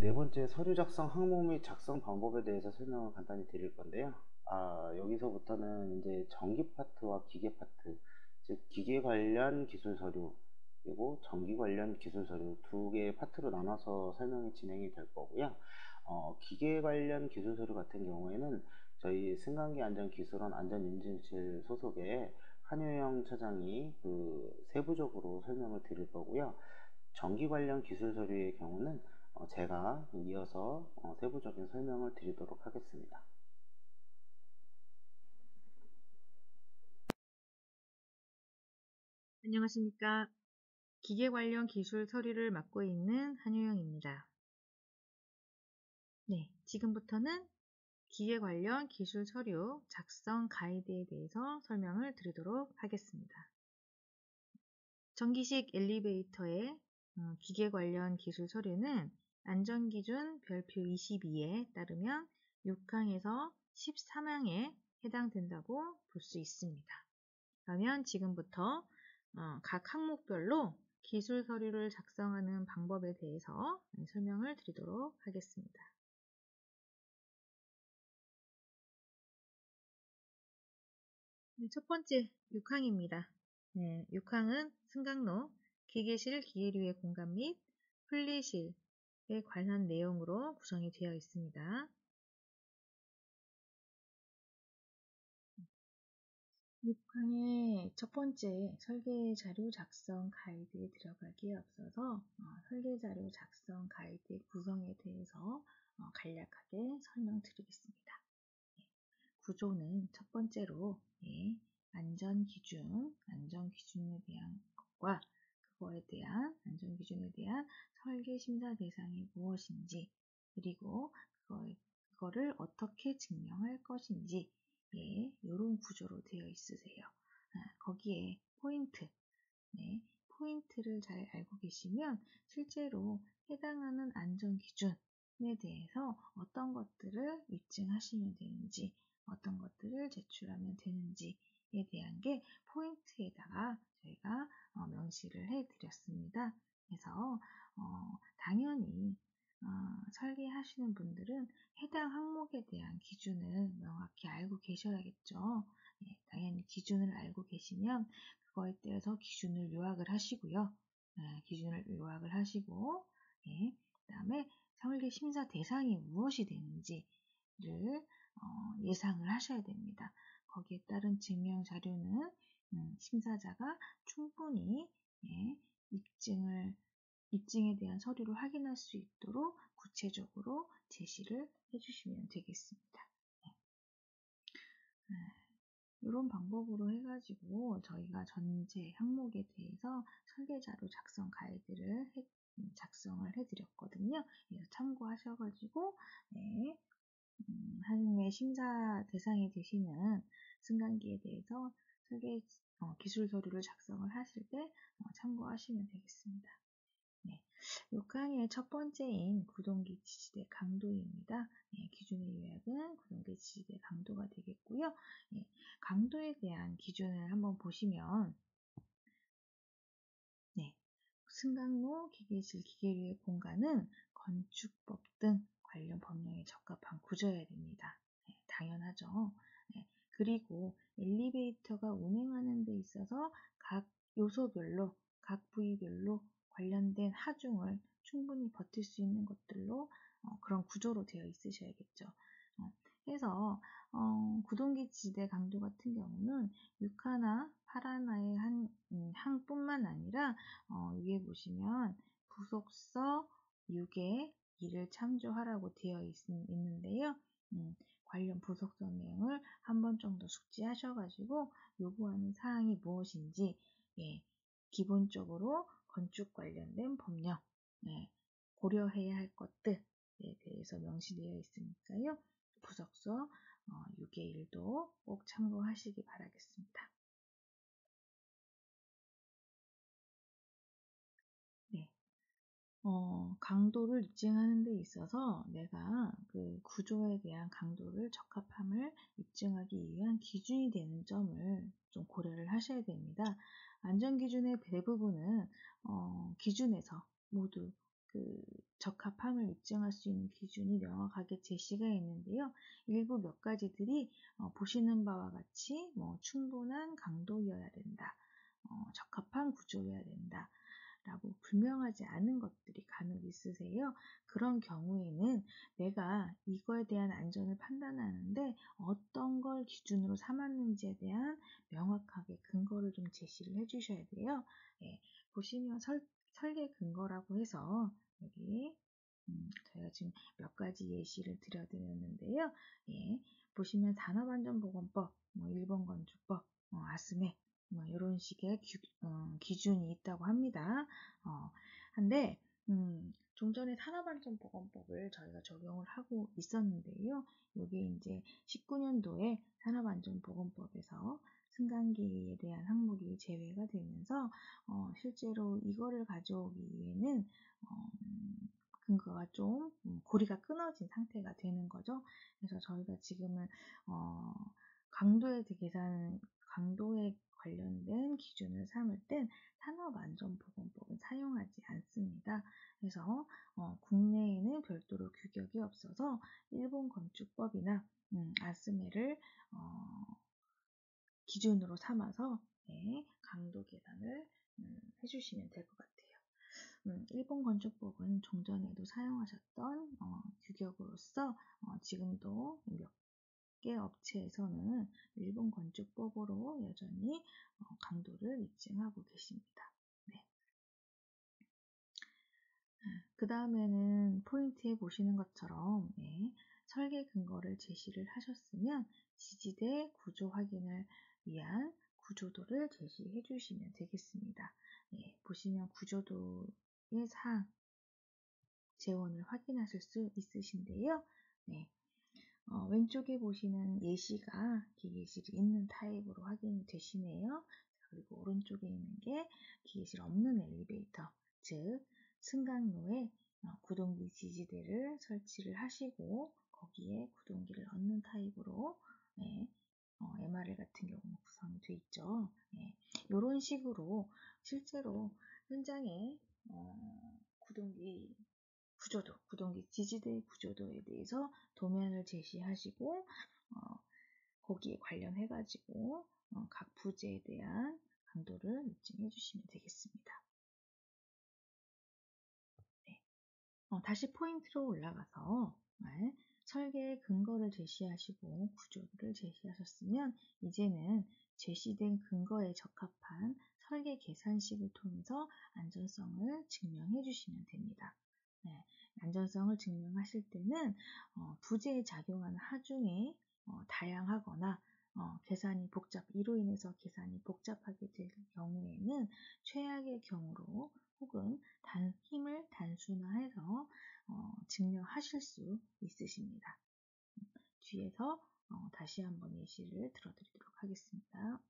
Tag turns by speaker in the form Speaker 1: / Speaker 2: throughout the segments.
Speaker 1: 네 번째 서류 작성 항목 및 작성 방법에 대해서 설명을 간단히 드릴 건데요. 여기서부터는 이제 전기 파트와 기계 파트, 즉 기계 관련 기술 서류 그리고 전기 관련 기술 서류 두 개의 파트로 나눠서 설명이 진행이 될 거고요. 기계 관련 기술 서류 같은 경우에는 저희 승강기 안전기술원 안전인증실 소속의 한효영 차장이 세부적으로 설명을 드릴 거고요. 전기 관련 기술 서류의 경우는 제가 이어서 세부적인 설명을 드리도록 하겠습니다.
Speaker 2: 안녕하십니까. 기계 관련 기술 서류를 맡고 있는 한효영입니다. 네, 지금부터는 기계 관련 기술 서류 작성 가이드에 대해서 설명을 드리도록 하겠습니다. 전기식 엘리베이터의 기계 관련 기술 서류는 안전기준 별표 22에 따르면 6항에서 13항에 해당된다고 볼 수 있습니다. 그러면 지금부터 각 항목별로 기술 서류를 작성하는 방법에 대해서 설명을 드리도록 하겠습니다. 첫 번째 6항입니다. 6항은 승강로, 기계실 기계류의 공간 및 분리실에 관한 내용으로 구성이 되어 있습니다. 6항의 첫 번째 설계 자료 작성 가이드에 들어가기에 앞서서 설계 자료 작성 가이드 구성에 대해서 간략하게 설명드리겠습니다. 구조는 첫 번째로 안전기준에 대한 것과 그거에 대한 안전기준에 대한 설계 심사 대상이 무엇인지 그리고 그거를 어떻게 증명할 것인지 이런 구조로 되어 있으세요. 거기에 포인트를 잘 알고 계시면 실제로 해당하는 안전기준에 대해서 어떤 것들을 입증하시면 되는지 어떤 것들을 제출하면 되는지에 대한 게 포인트에다가 저희가 명시를 해드렸습니다. 그래서 당연히 설계하시는 분들은 해당 항목에 대한 기준을 명확히 알고 계셔야겠죠. 당연히 기준을 알고 계시면 그거에 대해서 기준을 요약을 하시고요. 기준을 요약을 하시고 그 다음에 설계 심사 대상이 무엇이 되는지를 예상을 하셔야 됩니다. 거기에 따른 증명 자료는 심사자가 충분히 입증에 대한 서류를 확인할 수 있도록 구체적으로 제시를 해주시면 되겠습니다. 이런 방법으로 해가지고 저희가 전체 항목에 대해서 설계자료 작성 가이드를 작성을 해드렸거든요. 그래서 참고하셔가지고 한해 심사 대상이 되시는 승강기에 대해서 기술 서류를 작성을 하실 때 참고하시면 되겠습니다. 6항의 첫 번째인 구동기 지지대 강도입니다. 기준의 요약은 구동기 지지대 강도가 되겠고요. 강도에 대한 기준을 한번 보시면 승강로, 기계실, 기계류의 공간은 건축법 등 관련 법령에 적합한 구조여야 됩니다. 당연하죠. 그리고 엘리베이터가 운행하는 데 있어서 각 요소별로, 각 부위별로 관련된 하중을 충분히 버틸 수 있는 것들로 그런 구조로 되어 있으셔야겠죠. 해서 구동기 지대 강도 같은 경우는 6하나, 8하나의 항뿐만 아니라 위에 보시면 부속서 6의 2를 참조하라고 되어 있는데요. 관련 부속서 내용을 한 번 정도 숙지하셔가지고 요구하는 사항이 무엇인지 기본적으로 건축 관련된 법령 고려해야 할 것들에 대해서 명시되어 있으니까요. 부속서 6의 1도 꼭 참고하시기 바라겠습니다. 강도를 입증하는 데 있어서 내가 그 구조에 대한 강도를 적합함을 입증하기 위한 기준이 되는 점을 좀 고려를 하셔야 됩니다. 안전기준의 대부분은 기준에서 모두 그 적합함을 입증할 수 있는 기준이 명확하게 제시가 있는데요. 일부 몇 가지들이 보시는 바와 같이 충분한 강도여야 된다, 적합한 구조여야 된다 라고 분명하지 않은 것들이 간혹 있으세요. 그런 경우에는 내가 이거에 대한 안전을 판단하는데 어떤 걸 기준으로 삼았는지에 대한 명확하게 근거를 좀 제시를 해주셔야 돼요. 예, 보시면 설계 근거라고 해서 여기 저희가 지금 몇 가지 예시를 드려드렸는데요. 예, 보시면 산업안전보건법, 일본 건축법, 아스메 이런 식의 기준이 있다고 합니다. 한데 좀 전에 산업안전보건법을 저희가 적용을 하고 있었는데요. 이게 이제 19년도에 산업안전보건법에서 승강기에 대한 항목이 제외가 되면서 실제로 이거를 가져오기 위해는 근거가 좀 고리가 끊어진 상태가 되는 거죠. 그래서 저희가 지금은 강도에 관련된 기준을 삼을 땐 산업안전보건법은 사용하지 않습니다. 그래서 국내에는 별도로 규격이 없어서 일본 건축법이나 아스메를 기준으로 삼아서 강도 계산을 해주시면 될 것 같아요. 일본 건축법은 종전에도 사용하셨던 규격으로서 지금도 몇 개 업체에서는 일본 건축법으로 여전히 강도를 입증하고 계십니다. 네. 그 다음에는 포인트에 보시는 것처럼 설계 근거를 제시를 하셨으면 지지대 구조 확인을 위한 구조도를 제시해 주시면 되겠습니다. 보시면 구조도의 사항, 재원을 확인하실 수 있으신데요. 왼쪽에 보시는 예시가 기계실이 있는 타입으로 확인이 되시네요. 그리고 오른쪽에 있는 게 기계실 없는 엘리베이터, 즉 승강로에 구동기 지지대를 설치를 하시고 거기에 구동기를 넣는 타입으로 MRL 같은 경우는 구성이 되어 있죠. 이런 식으로 실제로 현장에 구동기 지지대 구조도에 대해서 도면을 제시하시고 거기에 관련해가지고 각 부재에 대한 강도를 입증해 주시면 되겠습니다. 다시 포인트로 올라가서 설계의 근거를 제시하시고 구조를 제시하셨으면 이제는 제시된 근거에 적합한 설계 계산식을 통해서 안전성을 증명해 주시면 됩니다. 안전성을 증명하실 때는 부재에 작용하는 하중이 다양하거나 이로 인해서 계산이 복잡하게 될 경우에는 최악의 경우로 혹은 힘을 단순화해서 증명하실 수 있으십니다. 뒤에서 다시 한번 예시를 들어드리도록 하겠습니다.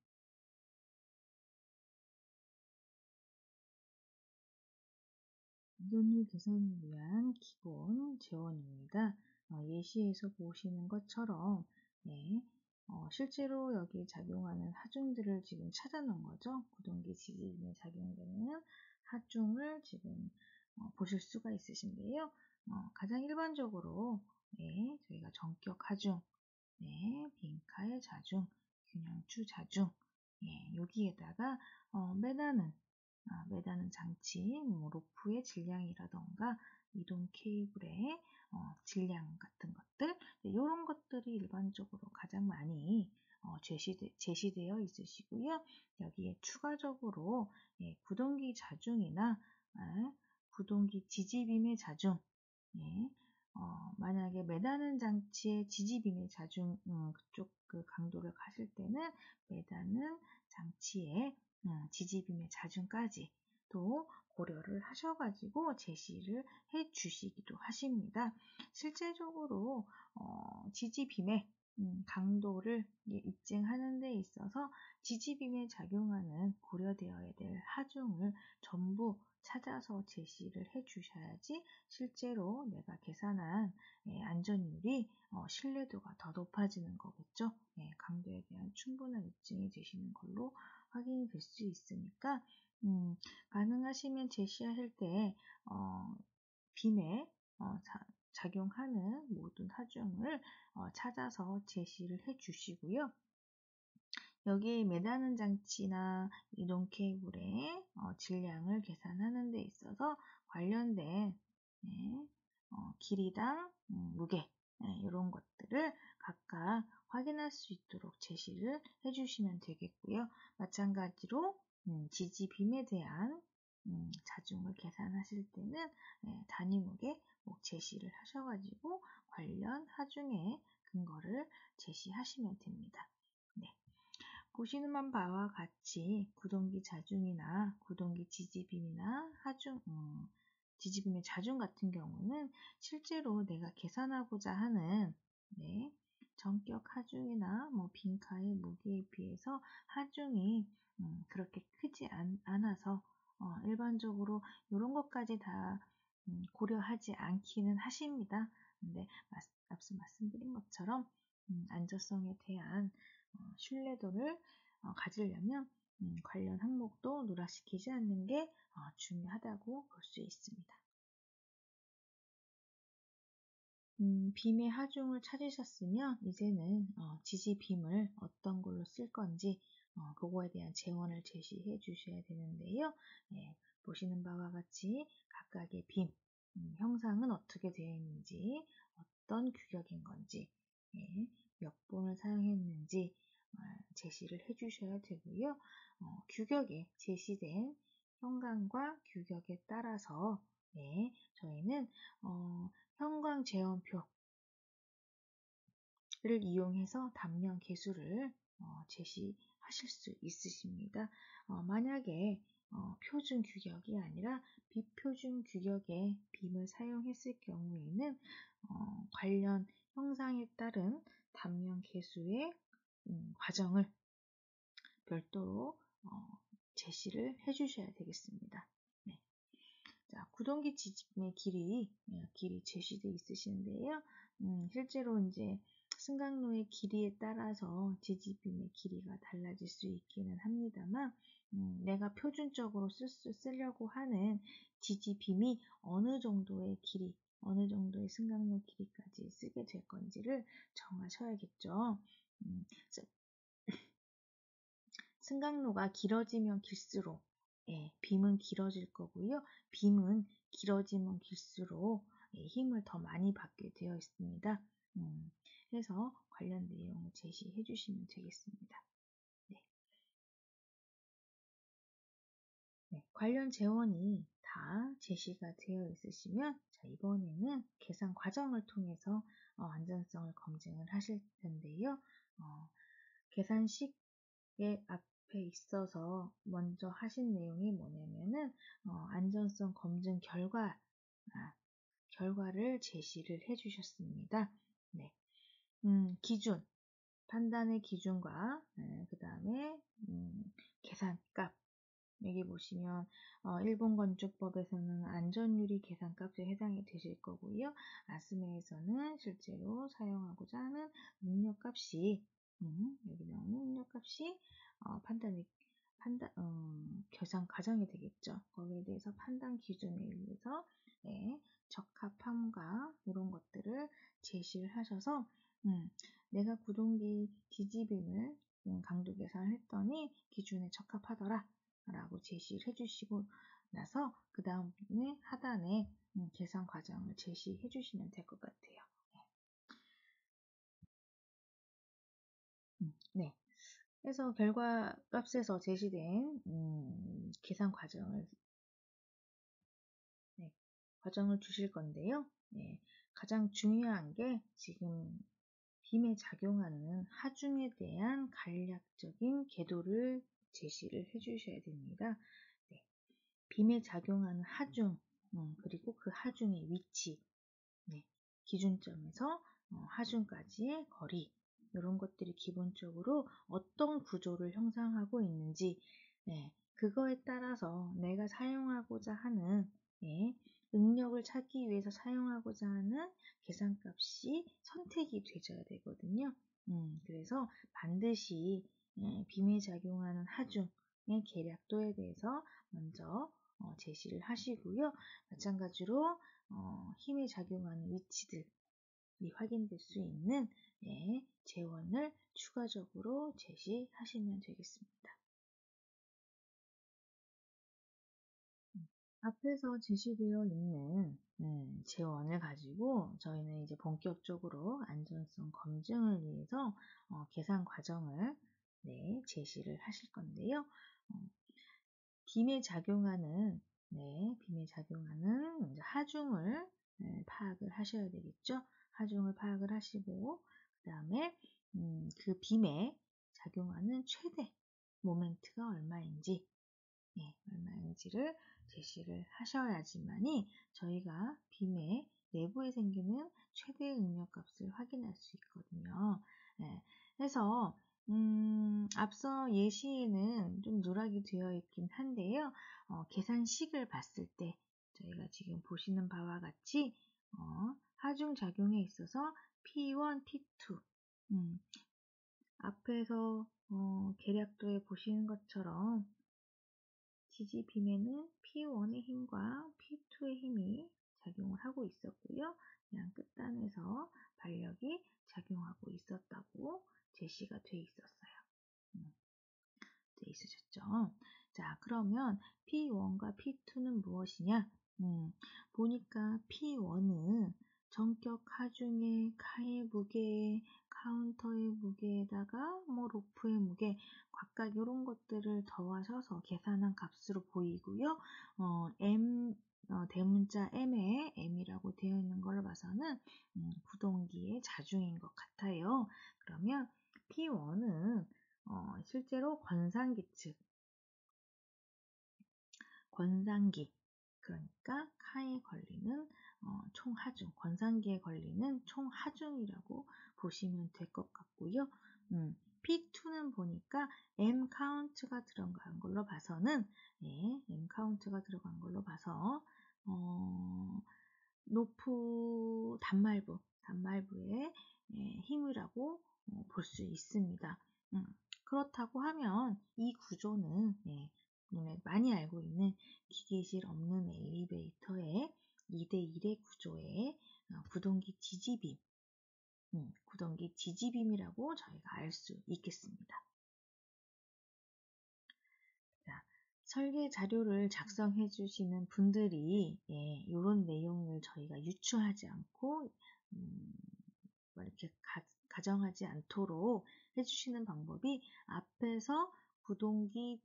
Speaker 2: 안전율 계산을 위한 기본 재원입니다. 예시에서 보시는 것처럼 실제로 여기 작용하는 하중들을 지금 찾아 놓은 거죠. 구동기 지지에 작용되는 하중을 지금 보실 수가 있으신데요. 가장 일반적으로 저희가 전격 하중, 빈카의 자중, 균형추 자중, 여기에다가 매다는 장치, 로프의 질량이라던가 이동 케이블의 질량 같은 것들, 이런 것들이 일반적으로 가장 많이 제시되어 있으시고요. 여기에 추가적으로 구동기 자중이나 구동기 지지빔의 자중, 만약에 매다는 장치의 지지빔의 자중 그쪽 그 강도를 가실 때는 매다는 장치의 지지빔의 자중까지 또 고려를 하셔가지고 제시를 해 주시기도 하십니다. 실제적으로 지지빔의 강도를 입증하는 데 있어서 지지빔에 작용하는 고려되어야 될 하중을 전부 찾아서 제시를 해 주셔야지 실제로 내가 계산한 안전율이 신뢰도가 더 높아지는 거겠죠. 강도에 대한 충분한 입증이 되시는 걸로 확인이 될 수 있으니까 가능하시면 제시하실 때 빔에 작용하는 모든 하중을 찾아서 제시를 해 주시고요. 여기에 매다는 장치나 이동 케이블의 질량을 계산하는 데 있어서 관련된 길이당 무게 이런 것들을 각각 확인할 수 있도록 제시를 해주시면 되겠고요. 마찬가지로 지지빔에 대한 자중을 계산하실 때는 단위 무게 꼭 제시를 하셔가지고 관련 하중의 근거를 제시하시면 됩니다. 네. 보시는 바와 같이 구동기 자중이나 구동기 지지빔이나 지지빔의 자중 같은 경우는 실제로 내가 계산하고자 하는 전격 하중이나 빈카의 무게에 비해서 하중이 그렇게 크지 않아서 일반적으로 이런 것까지 다 고려하지 않기는 하십니다. 근데 앞서 말씀드린 것처럼 안전성에 대한 신뢰도를 가지려면 관련 항목도 누락시키지 않는 게 중요하다고 볼 수 있습니다. 빔의 하중을 찾으셨으면 이제는 지지빔을 어떤 걸로 쓸 건지 그거에 대한 재원을 제시해 주셔야 되는데요. 보시는 바와 같이 각각의 빔 형상은 어떻게 되어 있는지, 어떤 규격인 건지, 몇 번을 사용했는지 제시를 해 주셔야 되고요. 규격에 제시된 형광과 규격에 따라서 저희는 형광 재원표를 이용해서 단면 개수를 제시하실 수 있으십니다. 만약에 표준 규격이 아니라 비표준 규격의 빔을 사용했을 경우에는 관련 형상에 따른 단면 개수의 과정을 별도로 제시를 해주셔야 되겠습니다. 네. 자, 구동기 지짐의 길이 제시되어 있으신데요. 실제로 이제 승강로의 길이에 따라서 지지빔의 길이가 달라질 수 있기는 합니다만, 내가 표준적으로 쓰려고 하는 지지빔이 어느 정도의 길이, 어느 정도의 승강로 길이까지 쓰게 될 건지를 정하셔야겠죠. 승강로가 길어지면 길수록 빔은 길어질 거고요. 빔은 길어지면 길수록 힘을 더 많이 받게 되어 있습니다. 그래서 관련 내용을 제시해 주시면 되겠습니다. 관련 재원이 다 제시가 되어 있으시면 이번에는 계산 과정을 통해서 안전성을 검증을 하실 텐데요. 계산식의 앞에 있어서 먼저 하신 내용이 뭐냐면은 안전성 검증 결과를 제시를 해주셨습니다. 네. 기준, 판단의 기준과 그 다음에 계산값. 여기 보시면 일본 건축법에서는 안전유리 계산값에 해당이 되실 거고요. 아스메에서는 실제로 사용하고자 하는 능력값이 여기 나오는 능력값이 계산 과정이 되겠죠. 거기에 대해서 판단 기준에 의해서 적합함과 이런 것들을 제시를 하셔서 내가 구동기 지지빔을 강도 계산을 했더니 기준에 적합하더라 라고 제시를 해주시고 나서 그 다음에 하단에 계산 과정을 제시해 주시면 될 것 같아요. 네. 그래서 결과 값에서 제시된 계산 과정을 주실 건데요. 가장 중요한 게 지금 빔에 작용하는 하중에 대한 간략적인 궤도를 제시를 해 주셔야 됩니다. 빔에 작용하는 하중, 그리고 그 하중의 위치, 기준점에서 하중까지의 거리, 이런 것들이 기본적으로 어떤 구조를 형성하고 있는지, 그거에 따라서 내가 사용하고자 하는 응력을 찾기 위해서 사용하고자 하는 계산값이 선택이 되셔야 되거든요. 그래서 반드시 빔에 작용하는 하중의 계략도에 대해서 먼저 제시를 하시고요. 마찬가지로 힘에 작용하는 위치들이 확인될 수 있는 재원을 추가적으로 제시하시면 되겠습니다. 앞에서 제시되어 있는 재원을 가지고 저희는 이제 본격적으로 안전성 검증을 위해서 계산 과정을 제시를 하실 건데요. 빔에 작용하는 이제 하중을 파악을 하셔야 되겠죠. 하중을 파악을 하시고 그 다음에 그 빔에 작용하는 최대 모멘트가 얼마인지를 제시를 하셔야지만이 저희가 빔의 내부에 생기는 최대 응력값을 확인할 수 있거든요. 그래서 앞서 예시에는 좀 누락이 되어 있긴 한데요. 계산식을 봤을 때 저희가 지금 보시는 바와 같이 하중 작용에 있어서 P1, P2 앞에서 계략도에 보시는 것처럼 지지빔에는 P1의 힘과 P2의 힘이 작용을 하고 있었고요. 그냥 끝단에서 반력이 작용하고 있었다고 제시가 돼 있었어요. 돼 있으셨죠? 자, 그러면 P1과 P2는 무엇이냐? 보니까 P1은 전격 하중의 카의 무게, 카운터의 무게에다가 로프의 무게 각각 이런 것들을 더하셔서 계산한 값으로 보이고요. 대문자 M에 M이라고 되어 있는 걸 봐서는 구동기의 자중인 것 같아요. 그러면 P1은 실제로 권상기, 그러니까 카에 걸리는 총하중, 권상기에 걸리는 총하중이라고 보시면 될 것 같고요. P2는 보니까 M 카운트가 들어간 걸로 봐서는 M 카운트가 들어간 걸로 봐서 노프 단말부의 힘이라고 볼 수 있습니다. 그렇다고 하면 이 구조는 많이 알고 있는 기계실 없는 엘리베이터의 2대1의 구조의 구동기 지지빔이라고 저희가 알 수 있겠습니다. 자, 설계 자료를 작성해 주시는 분들이 이런 내용을 저희가 유추하지 않고 이렇게 가정하지 않도록 해주시는 방법이 앞에서 구동기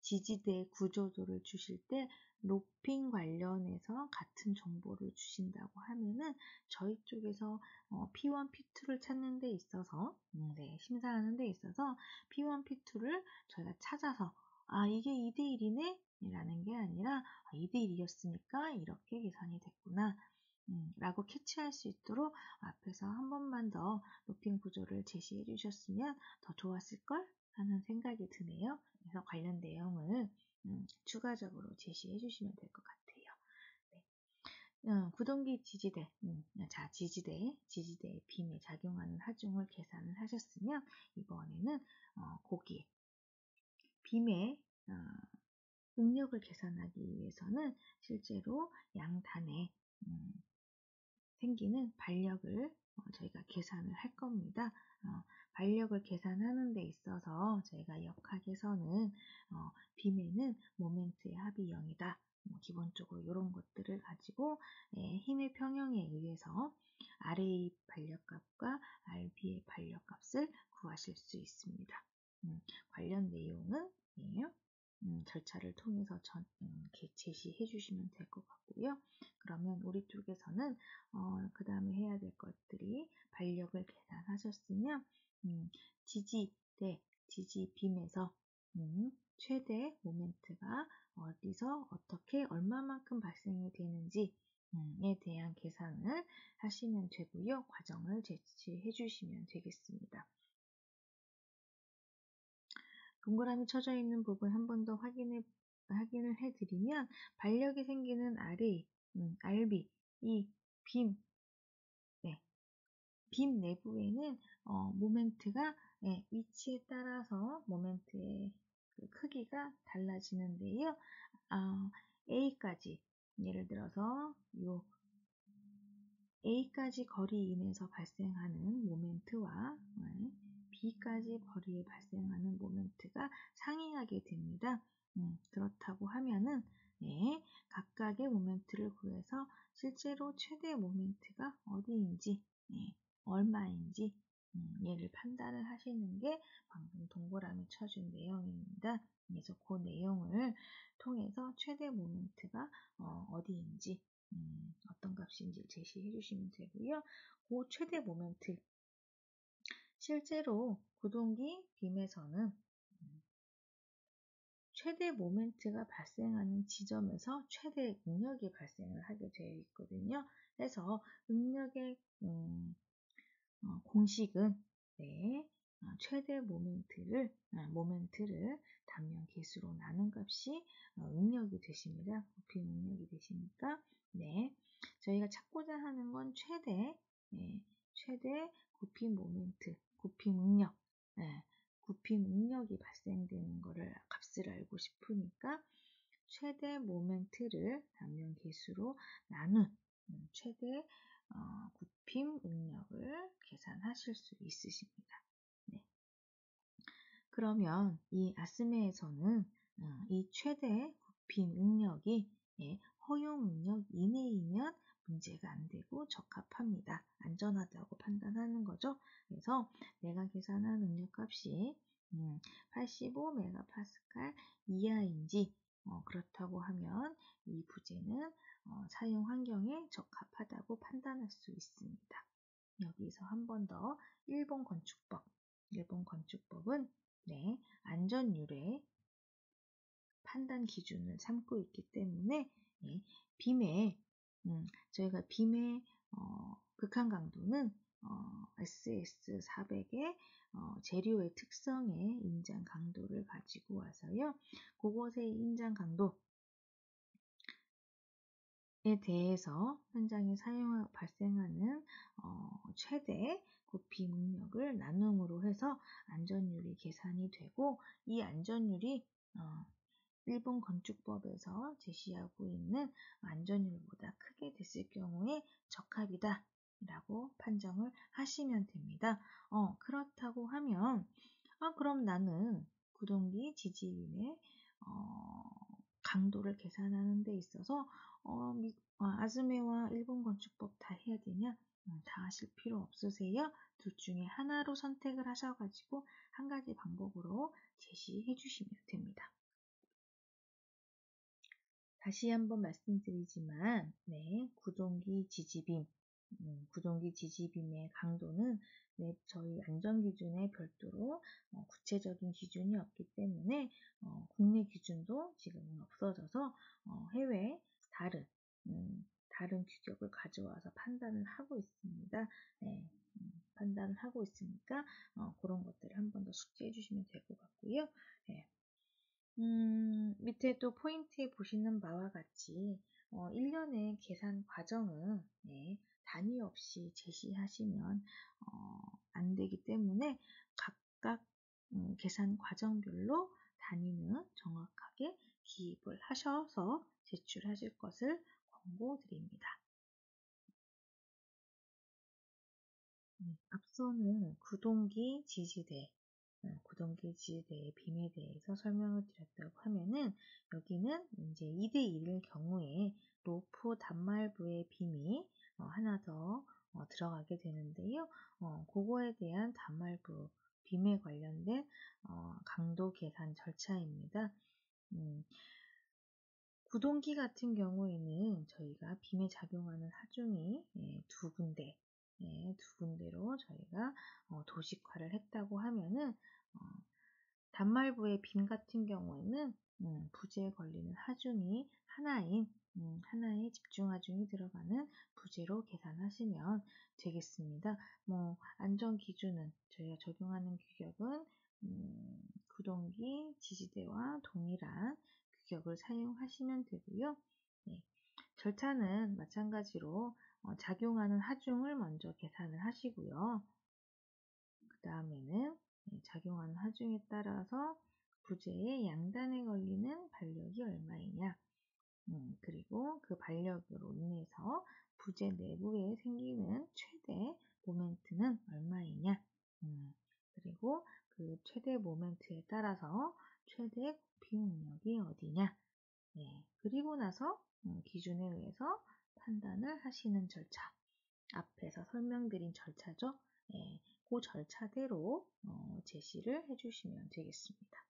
Speaker 2: 지지대 구조도를 주실 때 로핑 관련해서 같은 정보를 주신다고 하면은 저희 쪽에서 P1, P2를 찾는 데 있어서 심사하는 데 있어서 P1, P2를 저희가 찾아서 이게 2대1이네 라는 게 아니라 2대1이었으니까 이렇게 계산이 됐구나 라고 캐치할 수 있도록 앞에서 한 번만 더 로핑 구조를 제시해 주셨으면 더 좋았을걸 하는 생각이 드네요. 그래서 관련 내용을 추가적으로 제시해 주시면 될 것 같아요. 구동기 지지대, 지지대의 빔에 작용하는 하중을 계산을 하셨으면 이번에는 고기 빔의 응력을 계산하기 위해서는 실제로 양단에 생기는 반력을 저희가 계산을 할 겁니다. 반력을 계산하는 데 있어서 저희가 역학에서는 빔에는 모멘트의 합이 0이다. 기본적으로 이런 것들을 가지고 힘의 평형에 의해서 RA 반력값과 RB의 반력값을 구하실 수 있습니다. 관련 내용은 절차를 통해서 제시해 주시면 될 것 같고요. 그러면 우리 쪽에서는 그 다음에 해야 될 것들이 반력을 계산하셨으면 지지빔에서 최대 모멘트가 어디서 어떻게 얼마만큼 발생이 되는지에 대한 계산을 하시면 되고요. 과정을 제시해 주시면 되겠습니다. 동그라미 쳐져 있는 부분 한 번 더 확인을 해드리면 반력이 생기는 RA, RB, 이 빔 내부에는 모멘트가 위치에 따라서 모멘트의 그 크기가 달라지는데요. A까지 예를 들어서 요 A까지 거리 인에서 발생하는 모멘트와 B까지 거리에 발생하는 모멘트가 상이하게 됩니다. 그렇다고 하면은 각각의 모멘트를 구해서 실제로 최대 모멘트가 어디인지, 얼마인지 얘를 판단을 하시는 게 방금 동그라미 쳐준 내용입니다. 그래서 그 내용을 통해서 최대 모멘트가 어디인지, 어떤 값인지 제시해 주시면 되고요. 그 최대 모멘트, 실제로 구동기 빔에서는 최대 모멘트가 발생하는 지점에서 최대 응력이 발생을 하게 되어 있거든요. 그래서 응력의 공식은 최대 모멘트를 단면 계수로 나눈 값이 응력이 되십니다. 부피 응력이 되시니까 저희가 찾고자 하는 건 최대 굽힘 모멘트, 굽힘 응력, 굽힘 응력이 발생되는 거를 값을 알고 싶으니까 최대 모멘트를 단면 계수로 나눈 최대 굽힘 응력을 계산하실 수 있으십니다. 그러면 이 아스메에서는 이 최대 굽힘 응력이 허용 응력 이내이면 문제가 안 되고 적합합니다. 안전하다고 판단하는 거죠. 그래서 내가 계산한 응력 값이 85MPa 이하인지 그렇다고 하면 이 부재는 사용 환경에 적합하다고 판단할 수 있습니다. 여기서 한 번 더 일본 건축법은 안전율의 판단 기준을 삼고 있기 때문에 저희가 빔의 극한 강도는 SS400의 재료의 특성의 인장 강도를 가지고 와서요. 그것의 인장 강도에 대해서 현장에 발생하는 최대 굽힘 응력을 나눔으로 해서 안전율이 계산이 되고, 이 안전율이 일본 건축법에서 제시하고 있는 안전율보다 크게 됐을 경우에 적합이다 라고 판정을 하시면 됩니다. 그렇다고 하면 그럼 나는 구동기 지지빔의 강도를 계산하는 데 있어서 아즈메와 일본 건축법 다 해야 되냐? 다 하실 필요 없으세요. 둘 중에 하나로 선택을 하셔가지고 한 가지 방법으로 제시해 주시면 됩니다. 다시 한번 말씀드리지만 구동기 지지빔의 강도는 저희 안전기준에 별도로 구체적인 기준이 없기 때문에 국내 기준도 지금은 없어져서 해외 다른 규격을 가져와서 판단을 하고 있습니다. 판단을 하고 있으니까 그런 것들을 한 번 더 숙지해 주시면 될 것 같고요. 밑에 또 포인트에 보시는 바와 같이 일련의 계산 과정은 단위 없이 제시하시면 안 되기 때문에 각각 계산 과정별로 단위는 정확하게 기입을 하셔서 제출하실 것을 권고드립니다. 앞서는 구동기 지지대의 빔에 대해서 설명을 드렸다고 하면은, 여기는 이제 2대1일 경우에 로프 단말부의 빔이 하나 더 들어가게 되는데요. 그거에 대한 단말부 빔에 관련된 강도 계산 절차입니다. 구동기 같은 경우에는 저희가 빔에 작용하는 하중이 두 군데로 저희가 도식화를 했다고 하면은, 단말부의 빔 같은 경우에는 부재에 걸리는 하중이 하나의 집중 하중이 들어가는 부재로 계산하시면 되겠습니다. 안전 기준은 저희가 적용하는 규격은 구동기 지지대와 동일한 규격을 사용하시면 되고요. 절차는 마찬가지로 작용하는 하중을 먼저 계산을 하시고요. 그 다음에는 작용하는 하중에 따라서 부재의 양단에 걸리는 반력이 얼마이냐, 그리고 그 반력으로 인해서 부재 내부에 생기는 최대 모멘트는 얼마이냐? 그리고 그 최대 모멘트에 따라서 최대 굽힘 응력이 어디냐? 네, 그리고 나서 기준에 의해서 판단을 하시는 절차. 앞에서 설명드린 절차죠. 네, 그 절차대로 제시를 해주시면 되겠습니다.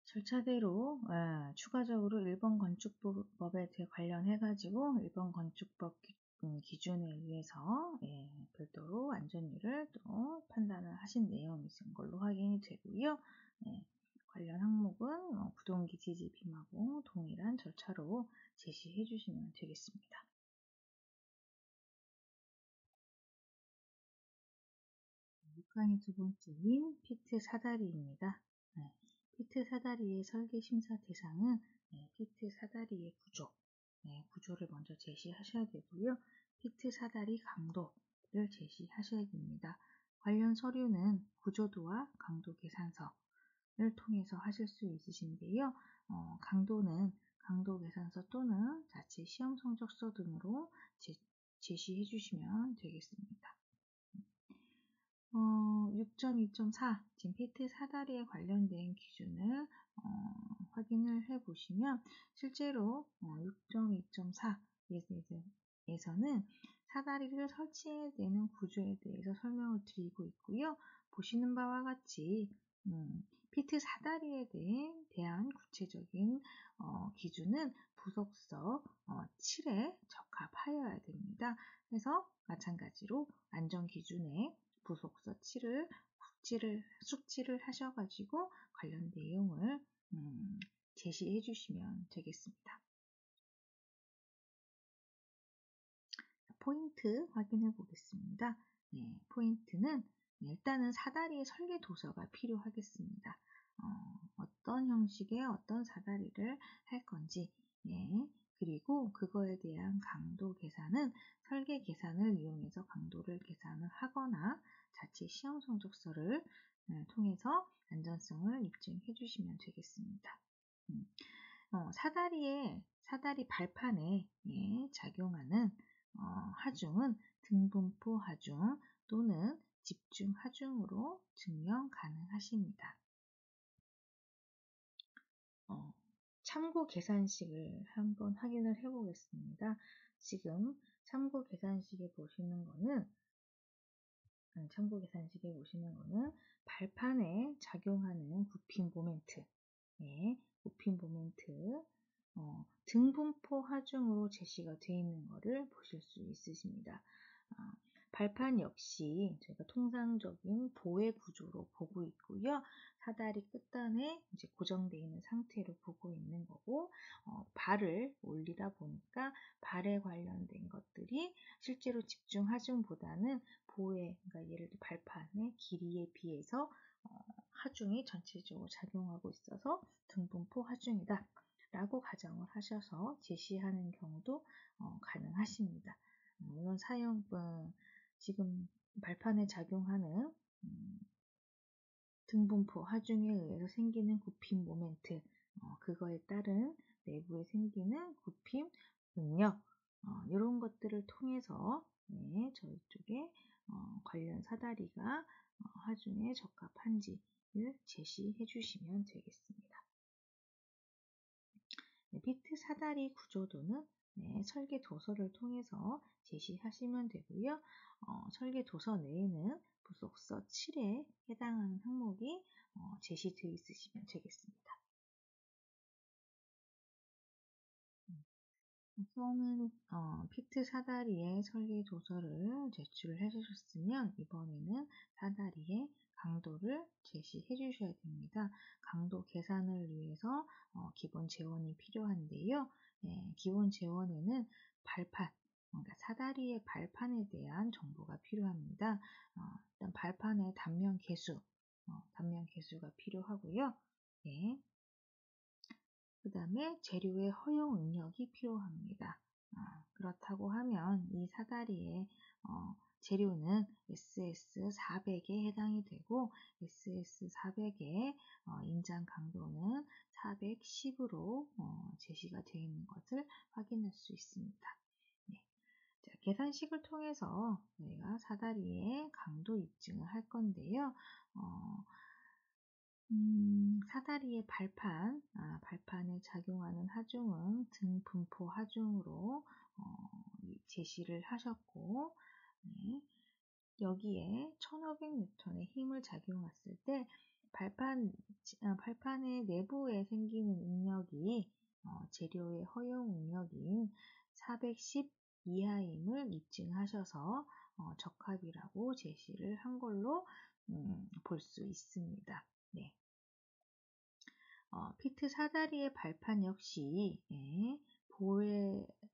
Speaker 2: 절차대로 추가적으로 일본 건축법에 관련해가지고 일본 건축법 기준에 의해서 별도로 안전율을 또 판단을 하신 내용이 있는 걸로 확인이 되고요. 관련 항목은 구동기 지지빔하고 동일한 절차로 제시해 주시면 되겠습니다. 6강의 두 번째인 피트 사다리입니다. 피트 사다리의 설계 심사 대상은 피트 사다리의 구조를 먼저 제시하셔야 되고요. 피트 사다리 강도를 제시하셔야 됩니다. 관련 서류는 구조도와 강도 계산서를 통해서 하실 수 있으신데요. 강도는 강도 계산서 또는 자체 시험 성적서 등으로 제시해 주시면 되겠습니다. 6.2.4 지금 피트 사다리에 관련된 기준을 확인을 해 보시면 실제로 6.2.4에서는 사다리를 설치해야 되는 구조에 대해서 설명을 드리고 있고요. 보시는 바와 같이 피트 사다리에 대한 구체적인 기준은 부속서 7에 적합하여야 됩니다. 그래서 마찬가지로 안전기준에 부속서 7을 숙지를 하셔가지고 관련 내용을 제시해 주시면 되겠습니다. 포인트 확인해 보겠습니다. 포인트는 일단은 사다리의 설계 도서가 필요하겠습니다. 어떤 형식의 어떤 사다리를 할 건지, 그리고 그거에 대한 강도 계산은 설계 계산을 이용해서 강도를 계산을 하거나 자체 시험 성적서를 통해서 안전성을 입증해 주시면 되겠습니다. 사다리 발판에 작용하는 하중은 등분포 하중 또는 집중 하중으로 증명 가능하십니다. 참고 계산식을 한번 확인을 해 보겠습니다. 지금 참고 계산식에 보시는 거는 발판에 작용하는 굽힘 모멘트, 굽힘 모멘트, 등분포 하중으로 제시가 되어 있는 것을 보실 수 있으십니다. 발판 역시 저희가 통상적인 보의 구조로 보고 있고요. 사다리 끝단에 이제 고정되어 있는 상태로 보고 있는 거고, 발을 올리다 보니까 발에 관련된 것들이 실제로 집중 하중보다는 보의, 그러니까 예를 들어 발판의 길이에 비해서 하중이 전체적으로 작용하고 있어서 등분포 하중이다 라고 가정을 하셔서 제시하는 경우도 가능하십니다. 물론 지금 발판에 작용하는 등분포 하중에 의해서 생기는 굽힘 모멘트, 그거에 따른 내부에 생기는 굽힘 응력, 이런 것들을 통해서 저희 쪽에 관련 사다리가 하중에 적합한지를 제시해 주시면 되겠습니다. 피트 사다리 구조도는 설계 도서를 통해서 제시하시면 되고요. 설계 도서 내에는 부속서 7에 해당하는 항목이 제시되어 있으시면 되겠습니다. 우선은 피트 사다리의 설계 도서를 제출을 해주셨으면 이번에는 사다리의 강도를 제시해 주셔야 됩니다. 강도 계산을 위해서 기본 재원이 필요한데요. 기본 재원에는 발판, 그러니까 사다리의 발판에 대한 정보가 필요합니다. 일단 발판의 단면 개수가 필요하고요. 그 다음에 재료의 허용 응력이 필요합니다. 그렇다고 하면 이 사다리의 재료는 SS400에 해당이 되고 SS400의 인장 강도는 410으로 제시가 되어 있는 것을 확인할 수 있습니다. 네. 자, 계산식을 통해서 저희가 사다리의 강도 입증을 할 건데요. 사다리의 발판에 작용하는 하중은 등분포 하중으로 제시를 하셨고, 네, 여기에 1500N의 힘을 작용했을 때 발판의 내부에 생기는 응력이 재료의 허용 응력인 410 이하임을 입증하셔서 적합이라고 제시를 한 걸로 볼 수 있습니다. 네. 피트 사다리의 발판 역시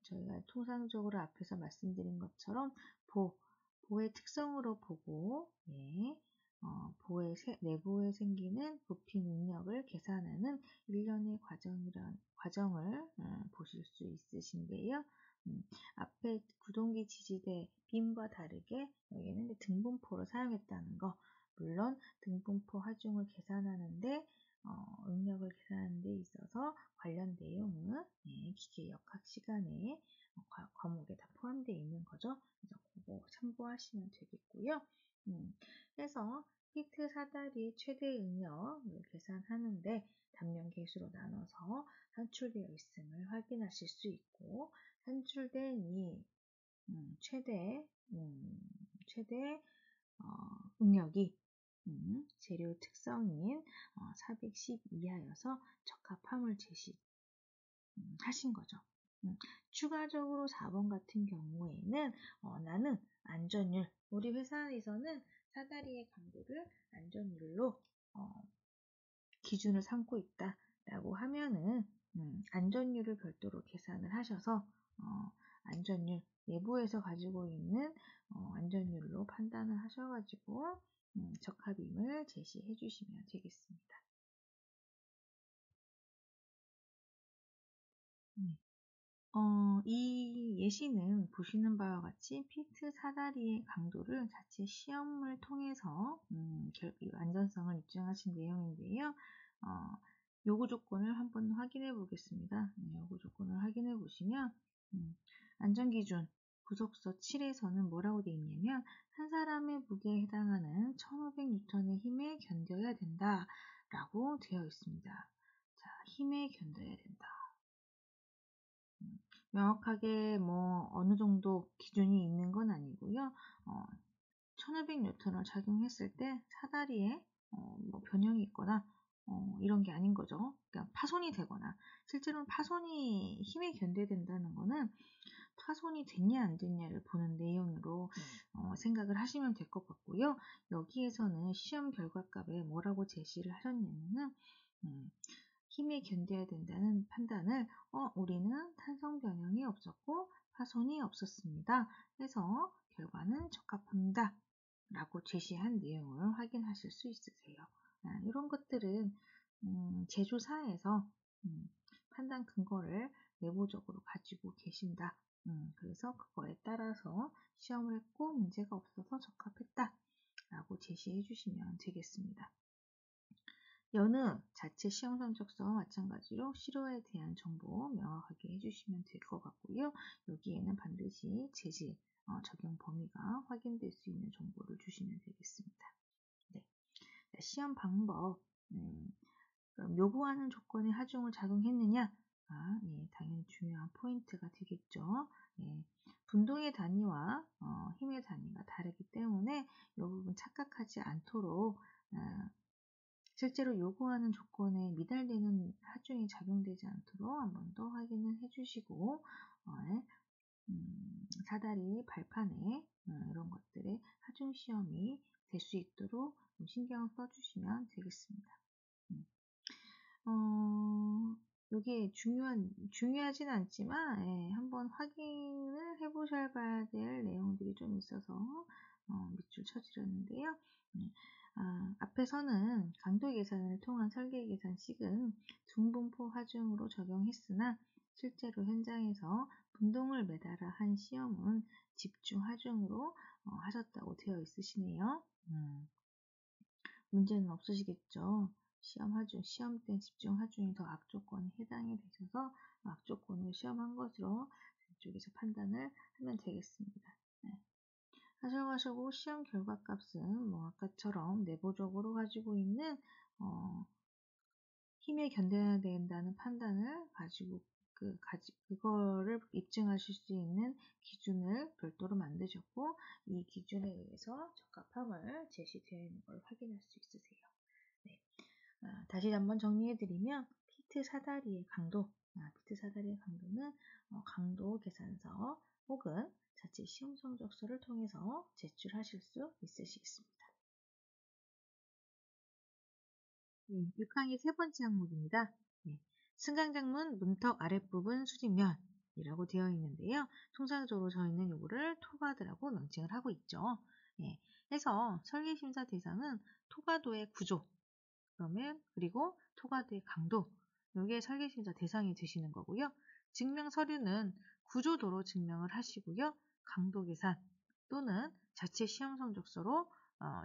Speaker 2: 저희가 통상적으로 앞에서 말씀드린 것처럼 보의 특성으로 보고 보의 내부에 생기는 부피 능력을 계산하는 일련의 과정을 보실 수 있으신데요. 앞에 구동기 지지대 빔과 다르게 여기는 등분포를 사용했다는 거, 물론 등분포 하중을 계산하는데 응력을 계산하는 데 있어서 관련 내용은 기계 역학 시간에 과목에 다 포함되어 있는 거죠. 그래서 그거 참고하시면 되겠고요. 그래서 피트 사다리의 최대 응력을 계산하는데 단면 계수로 나눠서 산출되어 있음을 확인하실 수 있고, 산출된 이 최대 응력이 재료 특성인 410 이하여서 적합함을 제시하신 거죠. 추가적으로 4번 같은 경우에는 나는 안전율, 우리 회사에서는 사다리의 강도를 안전율로 기준을 삼고 있다 라고 하면은 안전율을 별도로 계산을 하셔서 안전율, 내부에서 가지고 있는 안전율로 판단을 하셔가지고 적합임을 제시해 주시면 되겠습니다. 이 예시는 보시는 바와 같이 피트 사다리의 강도를 자체 시험을 통해서 안전성을 입증하신 내용인데요. 요구 조건을 한번 확인해 보겠습니다. 요구 조건을 확인해 보시면 안전기준 부속서 7에서는 뭐라고 되어 있냐면 한 사람의 무게에 해당하는 1500N의 힘에 견뎌야 된다 라고 되어 있습니다. 자, 힘에 견뎌야 된다. 명확하게 어느 정도 기준이 있는 건 아니고요. 1500N을 작용했을 때 사다리에 변형이 있거나 이런 게 아닌 거죠. 그러니까 파손이 되거나, 실제로는 파손이 힘에 견뎌야 된다는 거는 파손이 됐냐 안 됐냐를 보는 내용으로 생각을 하시면 될 것 같고요. 여기에서는 시험 결과값에 뭐라고 제시를 하셨냐면은 힘에 견뎌야 된다는 판단을 우리는 탄성 변형이 없었고 파손이 없었습니다. 그래서 결과는 적합합니다. 라고 제시한 내용을 확인하실 수 있으세요. 이런 것들은 제조사에서 판단 근거를 내부적으로 가지고 계신다. 그래서 그거에 따라서 시험을 했고 문제가 없어서 적합했다. 라고 제시해 주시면 되겠습니다. 여느 자체 시험 성적서와 마찬가지로 실효에 대한 정보 명확하게 해주시면 될 것 같고요. 여기에는 반드시 재질, 적용 범위가 확인될 수 있는 정보를 주시면 되겠습니다. 네. 시험 방법, 그럼 요구하는 조건에 하중을 작용했느냐? 예, 당연히 중요한 포인트가 되겠죠. 예, 분동의 단위와 힘의 단위가 다르기 때문에 이 부분 착각하지 않도록 실제로 요구하는 조건에 미달되는 하중이 작용되지 않도록 한 번 더 확인을 해주시고 사다리 발판에 이런 것들의 하중 시험이 될 수 있도록 신경을 써주시면 되겠습니다. 이게 중요하진 않지만 한번 확인을 해보셔야 될 내용들이 좀 있어서 밑줄 쳐드렸는데요. 앞에서는 강도 계산을 통한 설계 계산식은 둥분포 하중으로 적용했으나 실제로 현장에서 분동을 매달아 한 시험은 집중 하중으로 하셨다고 되어 있으시네요. 문제는 없으시겠죠? 시험 때 집중 하중이 더 악조건에 해당이 되셔서 악조건으로 시험한 것으로 이쪽에서 판단을 하면 되겠습니다. 네. 하셔가지고 시험 결과값은 아까처럼 내부적으로 가지고 있는 힘에 견뎌야 된다는 판단을 가지고 그거를 입증하실 수 있는 기준을 별도로 만드셨고 이 기준에 의해서 적합함을 제시되어 있는 걸 확인할 수 있으세요. 네. 다시 한번 정리해드리면 피트 사다리의 강도, 피트 사다리의 강도는 강도 계산서 혹은 자체 시험 성적서를 통해서 제출하실 수 있으시겠습니다. 6항의 세 번째 항목입니다. 승강장문 문턱 아랫부분 수직면이라고 되어 있는데요. 통상적으로 저희는 이거를 토가드라고 명칭을 하고 있죠. 그래서 설계심사 대상은 토가도의 구조, 그리고 토가드의 강도, 이게 설계심사 대상이 되시는 거고요. 증명 서류는 구조도로 증명을 하시고요. 강도 계산 또는 자체 시험 성적서로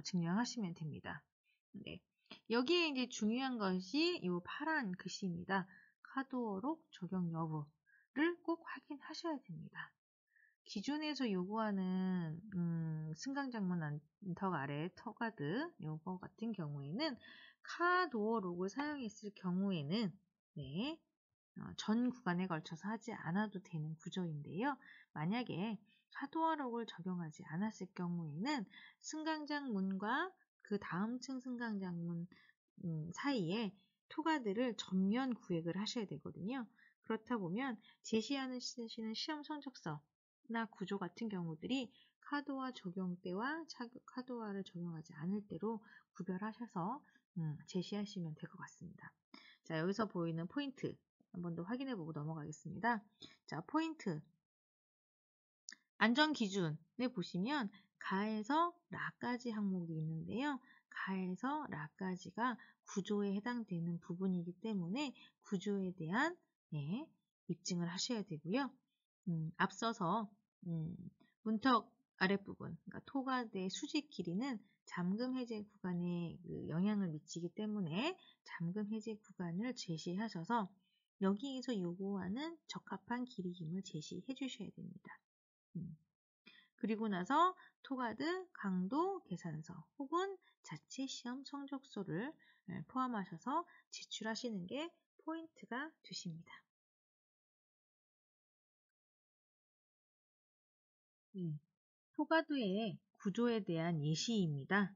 Speaker 2: 증명하시면 됩니다. 네. 여기에 이제 중요한 것이 이 파란 글씨입니다. 카드워록 적용 여부를 꼭 확인하셔야 됩니다. 기준에서 요구하는 승강장문 안턱 아래 터가드 요거 같은 경우에는 카드워록을 사용했을 경우에는 전 구간에 걸쳐서 하지 않아도 되는 구조인데요. 만약에 카드워록을 적용하지 않았을 경우에는 승강장문과 그 다음 층 승강장문 사이에 토가드를 전면 구획을 하셔야 되거든요. 그렇다 보면 제시하시는 시험 성적서나 구조 같은 경우들이 카드와 적용 때와 카드와를 적용하지 않을 때로 구별하셔서 제시하시면 될 것 같습니다. 자, 여기서 보이는 포인트 한 번 더 확인해 보고 넘어가겠습니다. 자, 포인트 안전 기준에 보시면 가에서 라까지 항목이 있는데요. 가에서 라까지가 구조에 해당되는 부분이기 때문에 구조에 대한 입증을 하셔야 되고요. 앞서서 문턱 아랫부분, 그러니까 토가드의 수직 길이는 잠금 해제 구간에 영향을 미치기 때문에 잠금 해제 구간을 제시하셔서 여기에서 요구하는 적합한 길이 힘을 제시해 주셔야 됩니다. 그리고 나서 토가드 강도 계산서 혹은 자체 시험 성적서를 포함하셔서 제출하시는 게 포인트가 되십니다. 토가드의 구조에 대한 예시입니다.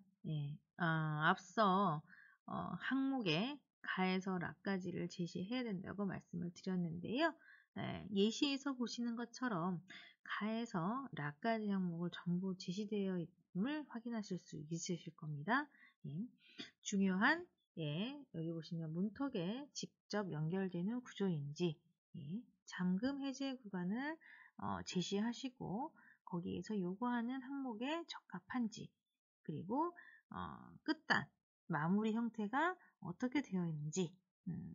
Speaker 2: 앞서 항목에 가에서 라까지를 제시해야 된다고 말씀을 드렸는데요. 예시에서 보시는 것처럼 가에서 라까지 항목을 전부 제시되어 있음을 확인하실 수 있으실 겁니다. 중요한 여기 보시면 문턱에 직접 연결되는 구조인지 잠금 해제 구간을 제시하시고 거기에서 요구하는 항목에 적합한지 그리고 끝단 마무리 형태가 어떻게 되어 있는지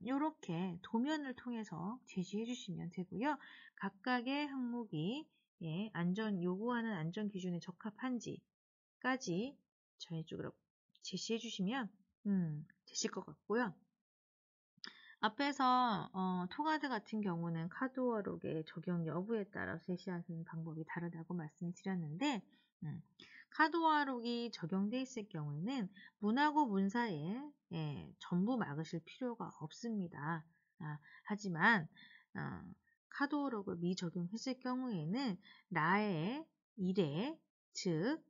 Speaker 2: 이렇게 도면을 통해서 제시해 주시면 되고요. 각각의 항목이 요구하는 안전 기준에 적합한지까지 저희 쪽으로 제시해 주시면 되실 것 같고요. 앞에서 토가드 같은 경우는 카드워록의 적용 여부에 따라서 제시하는 방법이 다르다고 말씀드렸는데 카드워록이 적용돼 있을 경우에는 문하고 문 사이에 전부 막으실 필요가 없습니다. 하지만 카드워록을 미적용했을 경우에는 라의 1회 즉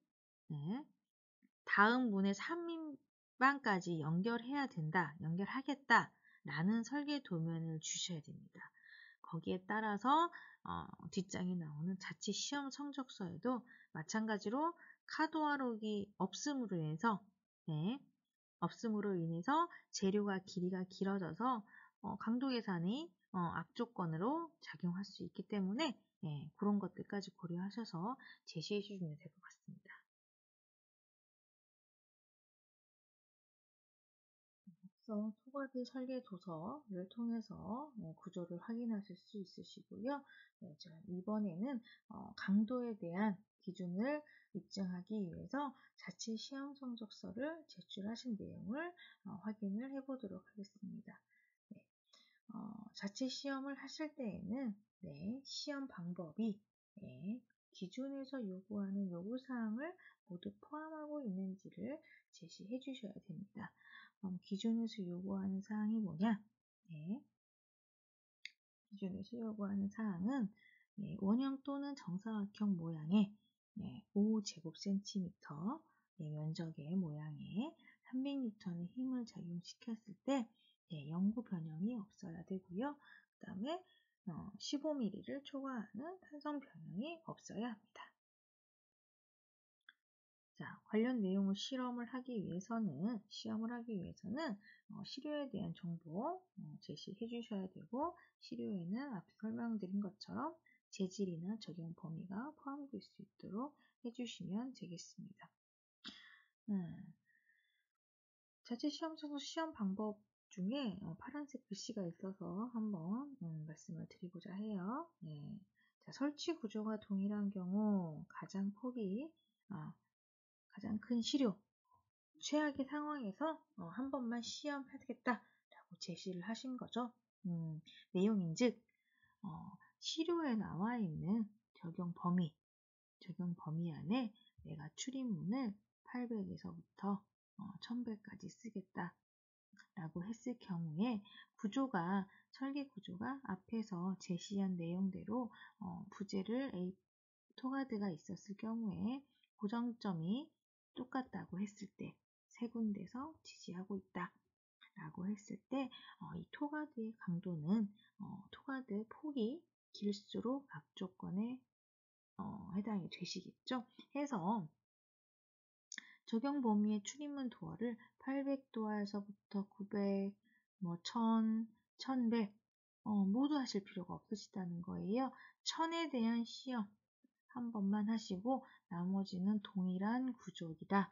Speaker 2: 다음 문의 3인방까지 연결해야 된다, 연결하겠다 라는 설계 도면을 주셔야 됩니다. 거기에 따라서 뒷장에 나오는 자체 시험 성적서에도 마찬가지로 카드워록이 없음으로 인해서 재료가 길이가 길어져서 강도 계산이 악조건으로 작용할 수 있기 때문에 그런 것들까지 고려하셔서 제시해 주시면 될 것 같습니다. 그래서 토가드 설계 도서를 통해서 구조를 확인하실 수 있으시고요. 자, 이번에는 강도에 대한 기준을 입증하기 위해서 자체 시험 성적서를 제출하신 내용을 확인을 해보도록 하겠습니다. 네, 자체 시험을 하실 때에는 시험 방법이 기준에서 요구하는 요구사항을 모두 포함하고 있는지를 제시해 주셔야 됩니다. 기준에서 요구하는 사항이 뭐냐? 기준에서 요구하는 사항은 원형 또는 정사각형 모양의 5제곱cm 면적의 모양에 300N의 힘을 작용시켰을 때 영구 변형이 없어야 되고요. 그 다음에 15mm를 초과하는 탄성 변형이 없어야 합니다. 자, 관련 내용을 시험을 하기 위해서는 시료에 대한 정보 제시해 주셔야 되고, 시료에는 앞서 설명드린 것처럼 재질이나 적용 범위가 포함될 수 있도록 해주시면 되겠습니다. 자체 시험에서 시험 방법 중에 파란색 글씨가 있어서 한번 말씀을 드리고자 해요. 자, 설치 구조가 동일한 경우 가장 큰 시료, 최악의 상황에서 한 번만 시험하겠다라고 제시를 하신 거죠. 내용인즉 시료에 나와 있는 적용 범위 안에 내가 출입문을 800에서부터 1100까지 쓰겠다라고 했을 경우에 설계 구조가 앞에서 제시한 내용대로 부재를 토가드가 있었을 경우에 고정점이 똑같다고 했을 때, 세 군데서 지지하고 있다라고 했을 때 이 토가드의 강도는 토가드 폭이 길수록 앞조건에 해당이 되시겠죠. 해서 적용 범위의 출입문 도어를 800도어에서부터 900, 1000, 1100 모두 하실 필요가 없으시다는 거예요. 1000에 대한 시험 한 번만 하시고 나머지는 동일한 구조이다.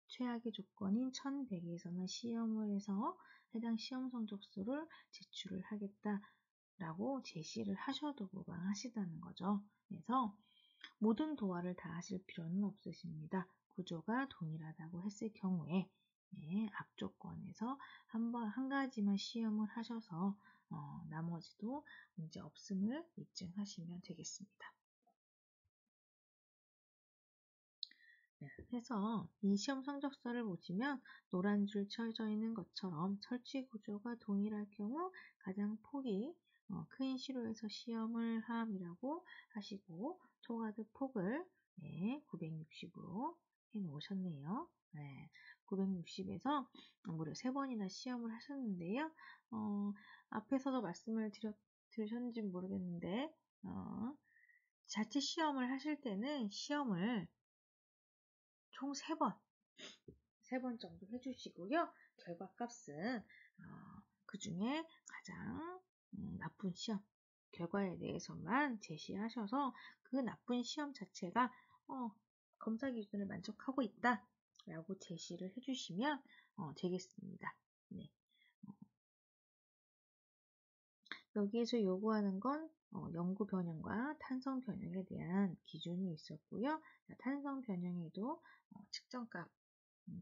Speaker 2: 최악의 조건인 1100에서만 시험을 해서 해당 시험 성적서를 제출을 하겠다라고 제시를 하셔도 무방하시다는 거죠. 그래서 모든 도화를 다 하실 필요는 없으십니다. 구조가 동일하다고 했을 경우에 앞조건에서 한 가지만 시험을 하셔서 나머지도 문제 없음을 입증하시면 되겠습니다. 해서 이 시험 성적서를 보시면 노란 줄 쳐져 있는 것처럼 설치 구조가 동일할 경우 가장 폭이 큰 시료에서 시험을 함이라고 하시고, 토가드 폭을 960으로 해 놓으셨네요. 960에서 무려 3번이나 시험을 하셨는데요. 앞에서도 말씀을 들으셨는지 모르겠는데 자체 시험을 하실 때는 시험을 총 3번 정도 해주시고요. 결과값은 그 중에 가장 나쁜 시험 결과에 대해서만 제시하셔서 그 나쁜 시험 자체가 검사 기준을 만족하고 있다 라고 제시를 해주시면 되겠습니다. 네. 여기에서 요구하는 건 영구 변형과 탄성 변형에 대한 기준이 있었고요. 탄성 변형에도 측정값,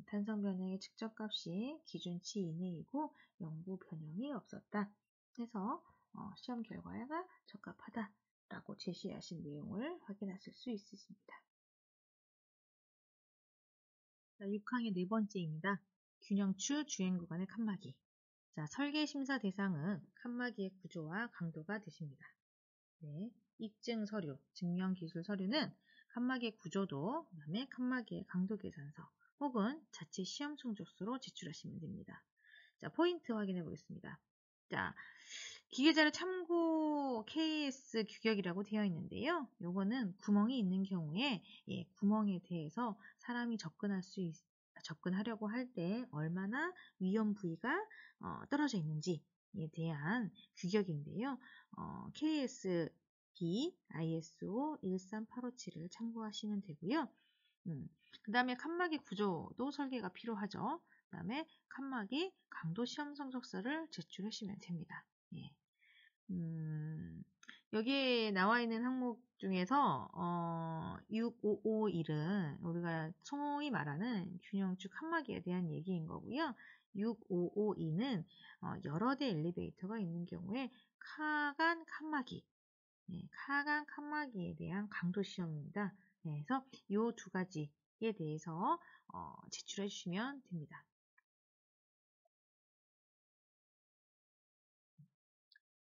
Speaker 2: 탄성 변형의 측정값이 기준치 이내이고 영구 변형이 없었다 해서 시험 결과가 적합하다라고 제시하신 내용을 확인하실 수 있으십니다. 자, 6항의 4번째입니다. 균형추 주행 구간의 칸막이. 자, 설계 심사 대상은 칸막이의 구조와 강도가 되십니다. 입증 서류, 증명 기술 서류는 칸막이의 구조도, 그 다음에 칸막이의 강도 계산서 혹은 자체 시험 성적서로 제출하시면 됩니다. 자, 포인트 확인해 보겠습니다. 자, 기계자료 참고 KS 규격이라고 되어 있는데요. 요거는 구멍이 있는 경우에 구멍에 대해서 사람이 접근하려고 할 때 얼마나 위험 부위가 떨어져 있는지에 대한 규격인데요. KSB ISO 13857을 참고하시면 되고요. 그 다음에 칸막이 구조도 설계가 필요하죠. 다음에 칸막이 강도 시험 성적서를 제출해 주시면 됩니다. 예. 여기에 나와 있는 항목 중에서 6551은 우리가 소위 말하는 균형축 칸막이에 대한 얘기인 거고요. 6552는 여러 대 엘리베이터가 있는 경우에 카간 칸막이, 카간 칸막이에 대한 강도 시험입니다. 그래서 이 두 가지에 대해서 제출해 주시면 됩니다.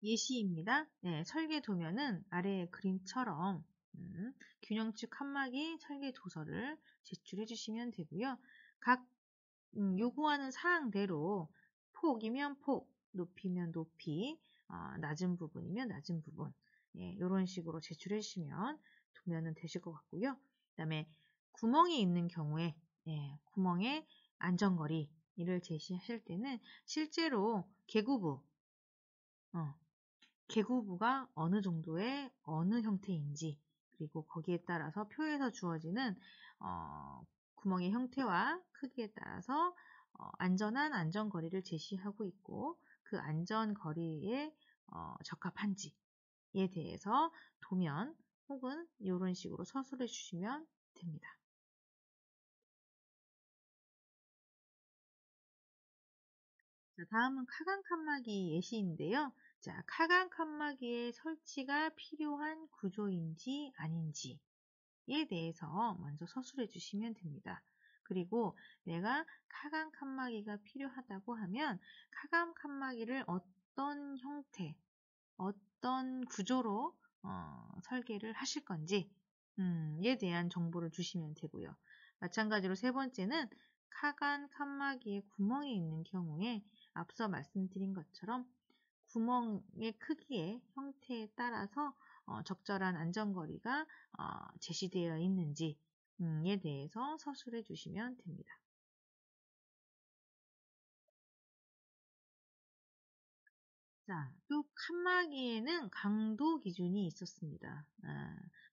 Speaker 2: 예시입니다. 네, 설계 도면은 아래 그림처럼 균형축 칸막이 설계 도서를 제출해 주시면 되고요. 각 요구하는 사항대로 폭이면 폭, 높이면 높이, 낮은 부분이면 낮은 부분, 이런 식으로 제출해 주시면 도면은 되실 것 같고요. 그 다음에 구멍이 있는 경우에 구멍의 안전거리를 제시하실 때는 실제로 개구부가 어느 정도의 어느 형태인지, 그리고 거기에 따라서 표에서 주어지는 구멍의 형태와 크기에 따라서 안전한 안전거리를 제시하고 있고, 그 안전거리에 적합한지에 대해서 도면 혹은 이런 식으로 서술해 주시면 됩니다. 자, 다음은 카간 칸막이 예시인데요. 자, 카간 칸막이의 설치가 필요한 구조인지 아닌지에 대해서 먼저 서술해 주시면 됩니다. 그리고 내가 카간 칸막이가 필요하다고 하면 카간 칸막이를 어떤 형태, 어떤 구조로 설계를 하실 건지 에 대한 정보를 주시면 되고요. 마찬가지로 세 번째는 카간 칸막이에 구멍이 있는 경우에 앞서 말씀드린 것처럼 구멍의 크기의 형태에 따라서 적절한 안전거리가 제시되어 있는지에 대해서 서술해 주시면 됩니다. 자, 또 칸막이에는 강도 기준이 있었습니다.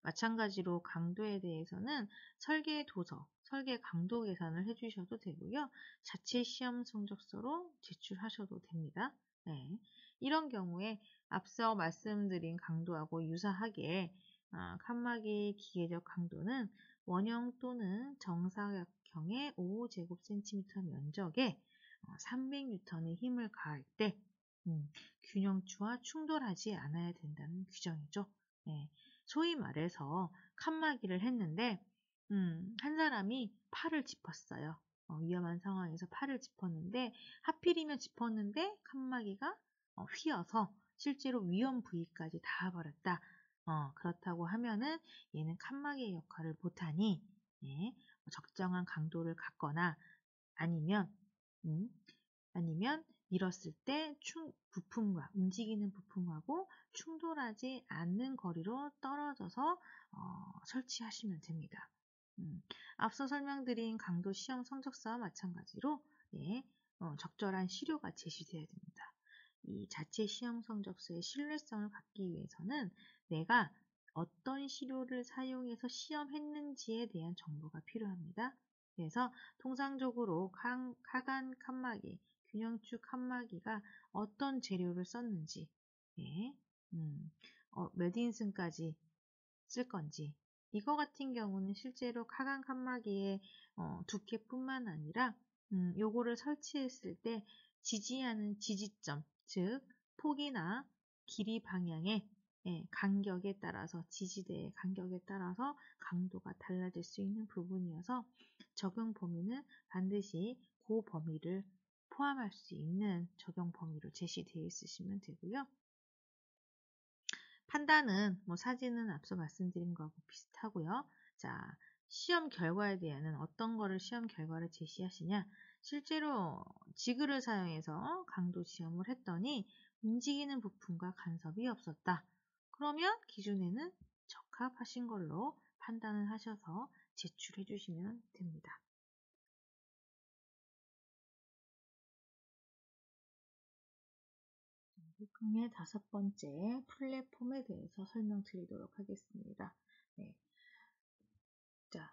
Speaker 2: 마찬가지로 강도에 대해서는 설계 도서, 설계 강도 계산을 해주셔도 되고요. 자체 시험 성적서로 제출하셔도 됩니다. 네. 이런 경우에 앞서 말씀드린 강도하고 유사하게 칸막이 기계적 강도는 원형 또는 정사각형의 5제곱cm 면적에 300N의 힘을 가할 때 균형추와 충돌하지 않아야 된다는 규정이죠. 네. 소위 말해서 칸막이를 했는데 한 사람이 팔을 짚었어요. 위험한 상황에서 팔을 짚었는데 하필이면 짚었는데 칸막이가 휘어서 실제로 위험 부위까지 닿아버렸다. 그렇다고 하면은 얘는 칸막이의 역할을 못하니 적정한 강도를 갖거나 아니면 밀었을 때 부품과 움직이는 부품하고 충돌하지 않는 거리로 떨어져서 설치하시면 됩니다. 앞서 설명드린 강도 시험 성적서와 마찬가지로 적절한 시료가 제시되어야 됩니다. 이 자체 시험 성적서의 신뢰성을 갖기 위해서는 내가 어떤 시료를 사용해서 시험했는지에 대한 정보가 필요합니다. 그래서 통상적으로 카간 칸막이, 균형축 칸막이가 어떤 재료를 썼는지, 몇 인승까지 쓸 건지, 이거 같은 경우는 실제로 카간 칸막이의 두께뿐만 아니라 요거를 설치했을 때 지지하는 지지점, 즉 폭이나 길이 방향의 간격에 따라서 지지대의 간격에 따라서 강도가 달라질 수 있는 부분이어서 적용 범위는 반드시 그 범위를 포함할 수 있는 적용 범위로 제시되어 있으시면 되고요. 판단은 사진은 앞서 말씀드린 거하고 비슷하고요. 자, 시험 결과에 대한 어떤 거를 시험 결과를 제시하시냐? 실제로 지그를 사용해서 강도 시험을 했더니 움직이는 부품과 간섭이 없었다. 그러면 기준에는 적합하신 걸로 판단을 하셔서 제출해 주시면 됩니다. 북항의 5번째 플랫폼에 대해서 설명드리도록 하겠습니다. 네. 자,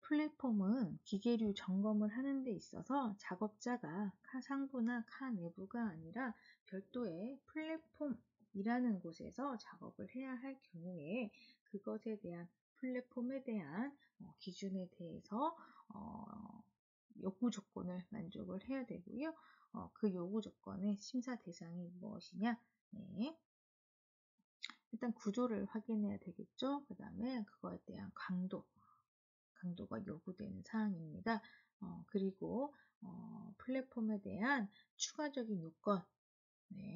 Speaker 2: 플랫폼은 기계류 점검을 하는 데 있어서 작업자가 카 상부나 카 내부가 아니라 별도의 플랫폼이라는 곳에서 작업을 해야 할 경우에 그것에 대한 플랫폼에 대한 기준에 대해서 요구 조건을 만족을 해야 되고요. 그 요구 조건의 심사 대상이 무엇이냐? 네. 일단 구조를 확인해야 되겠죠. 그 다음에 그거에 대한 강도가 요구되는 사항입니다. 그리고 플랫폼에 대한 추가적인 요건,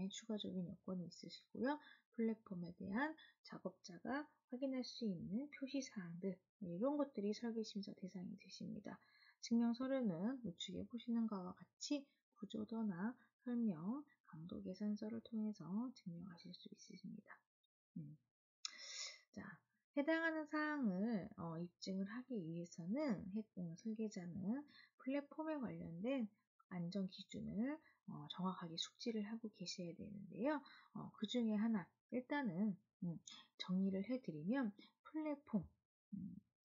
Speaker 2: 추가적인 요건이 있으시고요. 플랫폼에 대한 작업자가 확인할 수 있는 표시사항들, 이런 것들이 설계심사 대상이 되십니다. 증명서류는 우측에 보시는 것과 같이 구조도나 설명, 강도 계산서를 통해서 증명하실 수 있으십니다. 자, 해당하는 사항을 입증을 하기 위해서는 설계자는 플랫폼에 관련된 안전 기준을 정확하게 숙지를 하고 계셔야 되는데요. 그 중에 하나, 일단은 정리를 해드리면 플랫폼,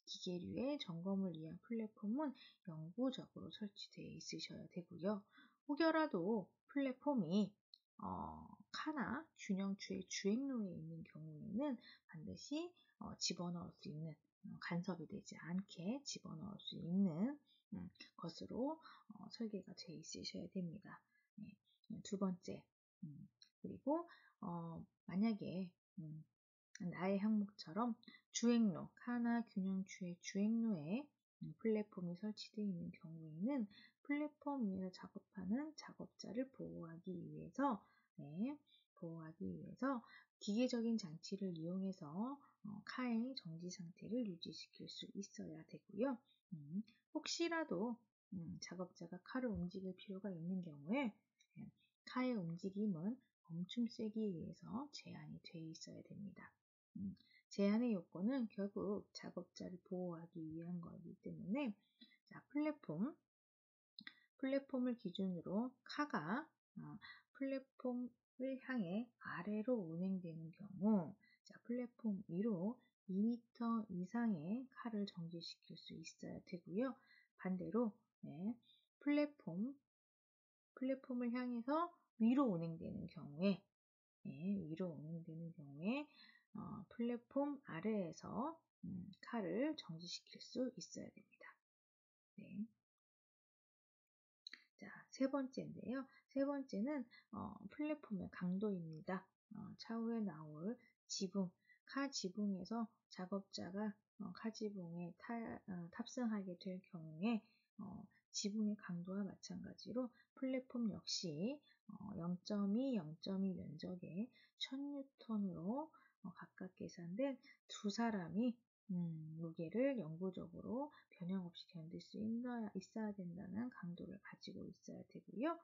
Speaker 2: 기계류의 점검을 위한 플랫폼은 영구적으로 설치되어 있으셔야 되고요. 혹여라도 플랫폼이 카나 균형추의 주행로에 있는 경우에는 반드시 집어넣을 수 있는, 간섭이 되지 않게 집어넣을 수 있는 것으로 설계가 되어 있으셔야 됩니다. 두 번째, 그리고 만약에 나의 항목처럼 주행로, 카나 균형추의 주행로에 플랫폼이 설치되어 있는 경우에는 플랫폼 위에서 작업하는 작업자를 보호하기 위해서 기계적인 장치를 이용해서 카의 정지 상태를 유지시킬 수 있어야 되고요. 혹시라도 작업자가 카를 움직일 필요가 있는 경우에 카의 움직임은 멈춤세기에 의해서 제한이 되어 있어야 됩니다. 제한의 요건은 결국 작업자를 보호하기 위한 거기 때문에 플랫폼을 기준으로 카가 플랫폼을 향해 아래로 운행되는 경우 플랫폼 위로 2m 이상의 카를 정지시킬 수 있어야 되고요. 반대로 플랫폼을 향해서 위로 운행되는 경우에 플랫폼 아래에서 카를 정지시킬 수 있어야 됩니다. 자, 세 번째인데요. 세 번째는 플랫폼의 강도입니다. 차후에 나올 지붕, 카 지붕에서 작업자가 카 지붕에 탑승하게 될 경우에 지붕의 강도와 마찬가지로 플랫폼 역시 0.2, 0.2 면적에 1000N으로 각각 계산된 두 사람이 무게를 영구적으로 변형 없이 견딜 수 있어야 된다는 강도를 가지고 있어야 되고요.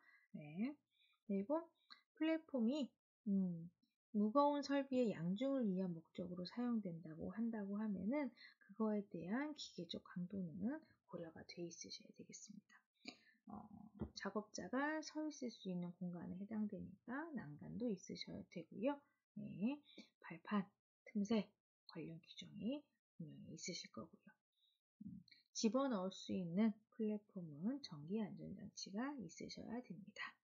Speaker 2: 그리고 플랫폼이 무거운 설비의 양중을 위한 목적으로 사용된다고 한다고 하면은 그거에 대한 기계적 강도는 고려가 돼 있으셔야 되겠습니다. 작업자가 서 있을 수 있는 공간에 해당되니까 난간도 있으셔야 되고요. 발판, 틈새 관련 규정이 분명히 있으실 거고요. 집어넣을 수 있는 플랫폼은 전기 안전장치가 있으셔야 됩니다.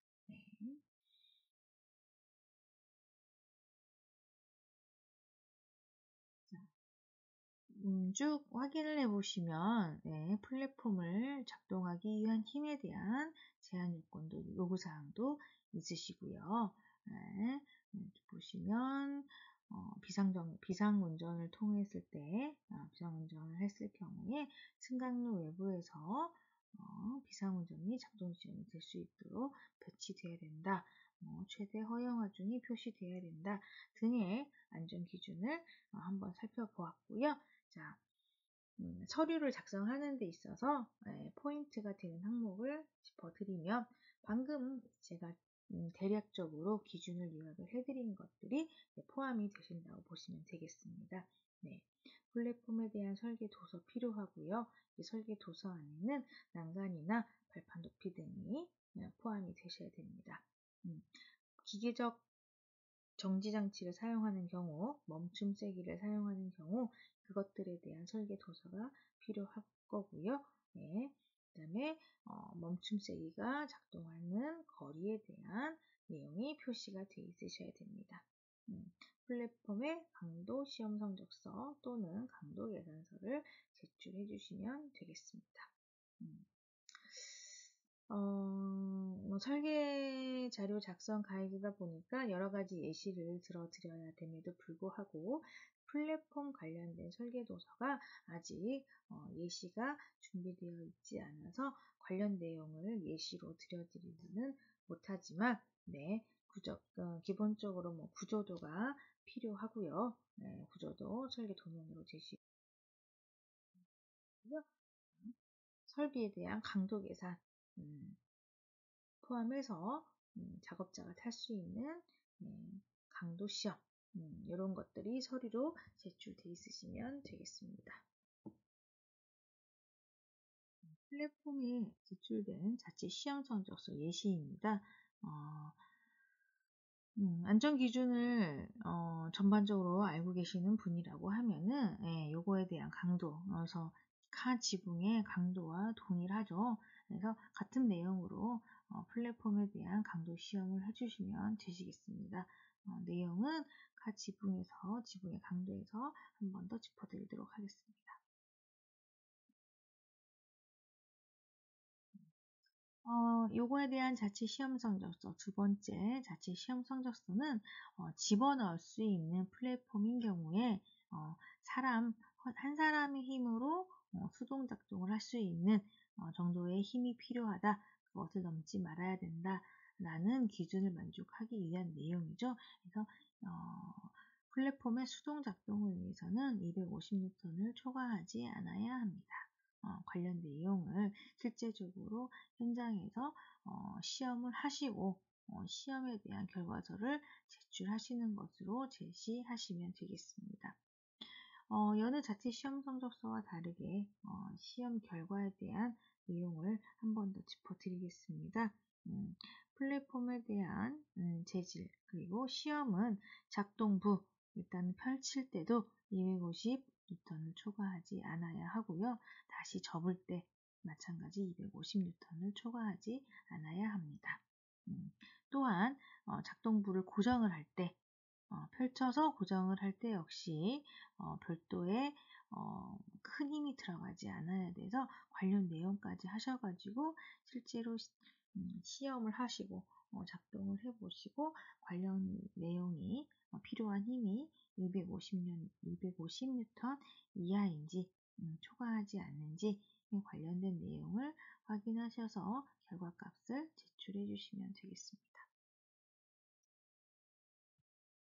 Speaker 2: 쭉 확인을 해보시면 플랫폼을 작동하기 위한 힘에 대한 제한 요건도 요구사항도 있으시고요. 보시면 비상운전을 통했을 때 비상운전을 했을 경우에 승강로 외부에서 비상운전이 작동지연이 될 수 있도록 배치되어야 된다. 최대 허용하중이 표시되어야 된다 등의 안전기준을 한번 살펴보았고요. 자, 서류를 작성하는 데 있어서 포인트가 되는 항목을 짚어드리면 방금 제가 대략적으로 기준을 요약을 해드린 것들이 포함이 되신다고 보시면 되겠습니다. 플랫폼에 대한 설계 도서 필요하고요. 이 설계 도서 안에는 난간이나 발판 높이 등이 포함이 되셔야 됩니다. 기계적 정지장치를 사용하는 경우, 멈춤세기를 사용하는 경우 그것들에 대한 설계 도서가 필요할 거고요. 네. 그 다음에 멈춤세기가 작동하는 거리에 대한 내용이 표시가 되어 있으셔야 됩니다. 플랫폼의 강도 시험 성적서 또는 강도 계산서를 제출해 주시면 되겠습니다. 설계 자료 작성 가이드다 보니까 여러 가지 예시를 들어드려야 됨에도 불구하고 플랫폼 관련된 설계 도서가 아직 예시가 준비되어 있지 않아서 관련 내용을 예시로 드려드리지는 못하지만 네, 기본적으로 구조도가 필요하고요. 네, 구조도 설계 도면으로 제시고요. 설비에 대한 강도 계산 포함해서 작업자가 탈 수 있는 강도 시험 이런 것들이 서류로 제출되어 있으시면 되겠습니다. 플랫폼에 제출된 자체 시험 성적서 예시입니다. 안전기준을 전반적으로 알고 계시는 분이라고 하면은 요거에 대한 강도, 그래서 카 지붕의 강도와 동일하죠. 그래서 같은 내용으로 플랫폼에 대한 강도 시험을 해주시면 되시겠습니다. 내용은 카 지붕에서 지붕의 강도에서 한 번 더 짚어드리도록 하겠습니다. 요거에 대한 자체 시험 성적서, 두 번째 자체 시험 성적서는 집어넣을 수 있는 플랫폼인 경우에 한 사람의 힘으로 수동 작동을 할 수 있는 정도의 힘이 필요하다. 그것을 넘지 말아야 된다. 라는 기준을 만족하기 위한 내용이죠. 그래서 플랫폼의 수동 작동을 위해서는 250N을 초과하지 않아야 합니다. 관련 내용을 실제적으로 현장에서 시험을 하시고 시험에 대한 결과서를 제출하시는 것으로 제시하시면 되겠습니다. 여느 자체 시험 성적서와 다르게 시험 결과에 대한 내용을 한 번 더 짚어드리겠습니다. 플랫폼에 대한 재질 그리고 시험은 작동부 일단 펼칠 때도 250N을 초과하지 않아야 하고요. 다시 접을 때 마찬가지 250N을 초과하지 않아야 합니다. 또한 작동부를 고정을 할 때 펼쳐서 고정을 할 때 역시 별도의 큰 힘이 들어가지 않아야 돼서 관련 내용까지 하셔가지고 실제로 시험을 하시고 작동을 해보시고 관련 내용이 필요한 힘이 250N 이하인지 초과하지 않는지 관련된 내용을 확인하셔서 결과값을 제출해 주시면 되겠습니다.